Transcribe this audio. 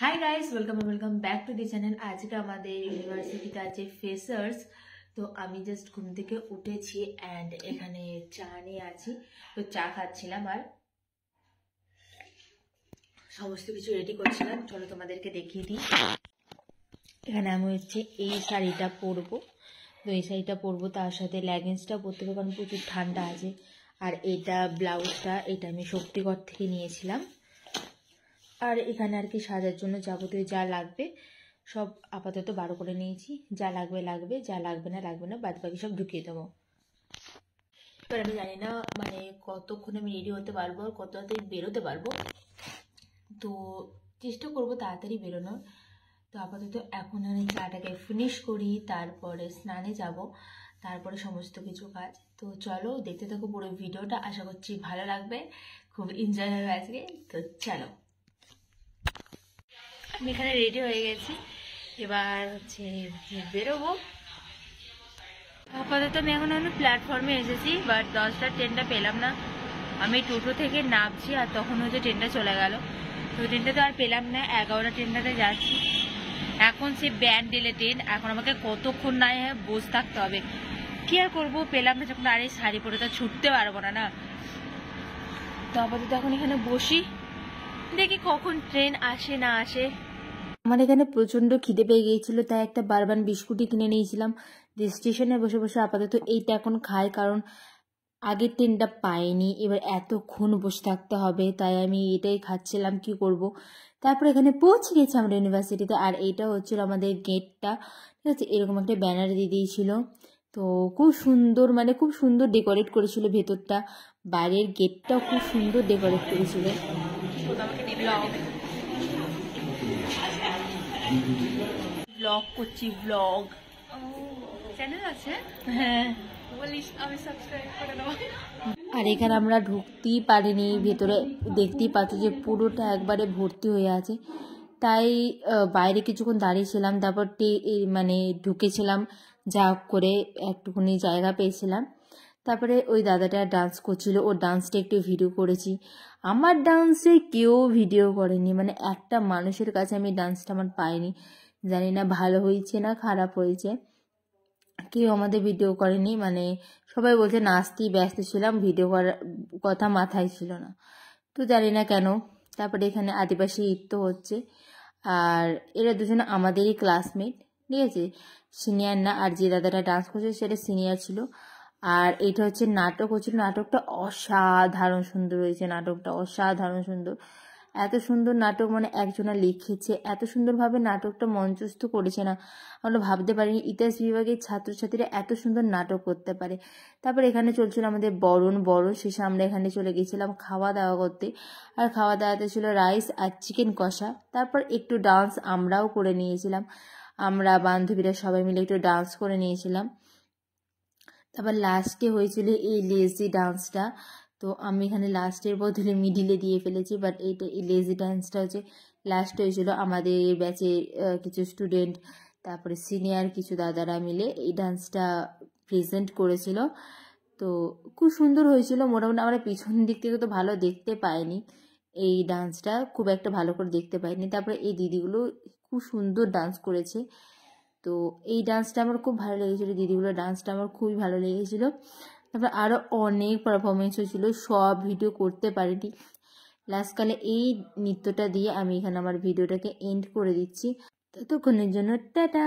Hi guys, welcome back to the channel. আজকে আমাদের ইউনিভার্সিটিতে আছে ফ্রেশার্স। তো আমি জাস্ট ঘুম থেকে উঠেছি অ্যান্ড এখানে চা নিয়ে আছি। তো চা খাচ্ছিলাম আর সমস্ত কিছু রেডি করছিলাম। চলো তোমাদেরকে দেখিয়ে দিই। এখানে আমি হচ্ছে এই শাড়িটা পরবো। তো এই শাড়িটা পরবো, তার সাথে লেগিংসটা পরতে হবে কারণ প্রচুর ঠান্ডা আছে। আর এটা ব্লাউজটা, এটা আমি শক্তিগড় থেকে নিয়েছিলাম। আর এখানে আর কি সাজার জন্য যাবতীয় যা লাগবে সব আপাতত বার করে নিয়েছি। যা লাগবে লাগবে, যা লাগবে না বাদ বাকি সব ঢুকিয়ে দেবো। এবার আমি জানি না মানে কতক্ষণে আমি রেডি হতে পারবো আর কত তাড়াতাড়ি বেরোতে পারবো। তো চেষ্টা করবো তাড়াতাড়ি বেরোনোর। তো আপাতত এখন আমি চাটাকে ফিনিশ করি, তারপরে স্নানে যাব, তারপরে সমস্ত কিছু কাজ। তো চলো দেখতে থাকো পুরো ভিডিওটা, আশা করছি ভালো লাগবে, খুব এনজয় হবে আজকে। তো চলো, আমি এখানে রেডি হয়ে গেছি, এবার হচ্ছে বেরোবো। আপাতত আমি এখন প্ল্যাটফর্মে এসেছি, বাট 10টার ট্রেনটা পেলাম না। আমি টোটো থেকে নামছি আর তখন হচ্ছে ট্রেনটা চলে গেল। তো ট্রেনটা তো আর পেলাম না, 11টা ট্রেনটাতে যাচ্ছি। এখন সে ব্যান্ডেলে ট্রেন, এখন আমাকে কতক্ষণ না বসে থাকতে হবে। কি আর করবো, পেলাম না যখন। আর এই শাড়ি পরে তো ছুটতে পারবো না। তো আপাতত এখন এখানে বসি, দেখি কখন ট্রেন আসে না আসে। আমার এখানে প্রচণ্ড খিদে পেয়ে গিয়েছিল, তাই একটা বারবান বিস্কুটই কিনে নিয়েছিলাম। যে স্টেশনে বসে বসে আপাতত এইটা এখন খাই, কারণ আগের ট্রেনটা পাইনি, এবার এতক্ষণ বসে থাকতে হবে, তাই আমি এটাই খাচ্ছিলাম। কি করব। তারপর এখানে পৌঁছে গেছি আমরা ইউনিভার্সিটিতে। আর এইটা হচ্ছিল আমাদের গেটটা, ঠিক আছে। এরকম একটা ব্যানার দিয়ে দিয়েছিল। তো খুব সুন্দর, মানে খুব সুন্দর ডেকোরেট করেছিল ভেতরটা। বাইরের গেটটাও খুব সুন্দর ডেকোরেট করেছিল। ব্লগ করছি, ব্লগ চ্যানেল আছে, হ্যাঁ বলিস, আমি সাবস্ক্রাইব করে দেবো। আর এখানে আমরা ঢুকতেই পারিনি ভেতরে, দেখতেই পাচ্ছ যে পুরোটা একবারে ভর্তি হয়ে আছে। তাই বাইরে কিছুক্ষণ দাঁড়িয়েছিলাম, তারপর মানে ঢুকেছিলাম, যা করে একটুখানি জায়গা পেয়েছিলাম। তারপরে ওই দাদাটা ডান্স করছিল, ওর ডান্সটা একটু ভিডিও করেছি। আমার ডান্সে কেউ ভিডিও করেনি, মানে একটা মানুষের কাছে আমি ডান্সটা আমার পাইনি। জানি না ভালো হয়েছে না খারাপ হয়েছে, কেউ আমাদের ভিডিও করেনি। মানে সবাই বলছে নাচতেই ব্যস্ত ছিলাম, ভিডিও করার কথা মাথায় ছিল না। তো জানি না কেন। তারপরে এখানে আদিবাসী নৃত্য হচ্ছে, আর এরা দুজনে আমাদেরই ক্লাসমেট, ঠিক আছে, সিনিয়র না। আর যে দাদাটা ডান্স করছে সেটা সিনিয়র ছিল। আর এটা হচ্ছে নাটক হচ্ছিল, নাটকটা অসাধারণ সুন্দর হয়েছে, নাটকটা অসাধারণ সুন্দর। এত সুন্দর নাটক, মানে একজনা লিখেছে, এত সুন্দরভাবে নাটকটা মঞ্চস্থ করেছে না, আমরা ভাবতে পারিনি ইতিহাস বিভাগের ছাত্রছাত্রীরা এত সুন্দর নাটক করতে পারে। তারপর এখানে চলছিল আমাদের বরণ শেষে আমরা এখানে চলে গেছিলাম খাওয়া দাওয়া করতে। আর খাওয়া দাওয়াতে ছিল রাইস আর চিকেন কষা। তারপর একটু ডান্স আমরাও করে নিয়েছিলাম, আমরা বান্ধবীরা সবাই মিলে একটু ডান্স করে নিয়েছিলাম। তারপর লাস্টে হয়েছিল এই লেজি ডান্সটা। তো আমি এখানে লাস্টের বদলে মিডিলে দিয়ে ফেলেছি, বাট এইটা এই লেজি ডান্সটা হচ্ছে লাস্ট হয়েছিল। আমাদের ব্যাচে কিছু স্টুডেন্ট, তারপরে সিনিয়র কিছু দাদারা মিলে এই ডান্সটা প্রেজেন্ট করেছিল। তো খুব সুন্দর হয়েছিল মোটামুটি। আমরা পিছন দিক থেকে তো ভালো দেখতে পাইনি, এই ডান্সটা খুব একটা ভালো করে দেখতে পাইনি। তারপরে এই দিদিগুলো খুব সুন্দর ডান্স করেছে। তো এই ডান্সটা আমার খুব ভালো লেগেছিলো, দিদিগুলোর ডান্সটা আমার খুবই ভালো লেগেছিলো। তারপর আরও অনেক পারফরমেন্স হয়েছিল, সব ভিডিও করতে পারিনি। লাস্টকালে এই নৃত্যটা দিয়ে আমি এখানে আমার ভিডিওটাকে এন্ড করে দিচ্ছি। ততক্ষণের জন্য টাটা।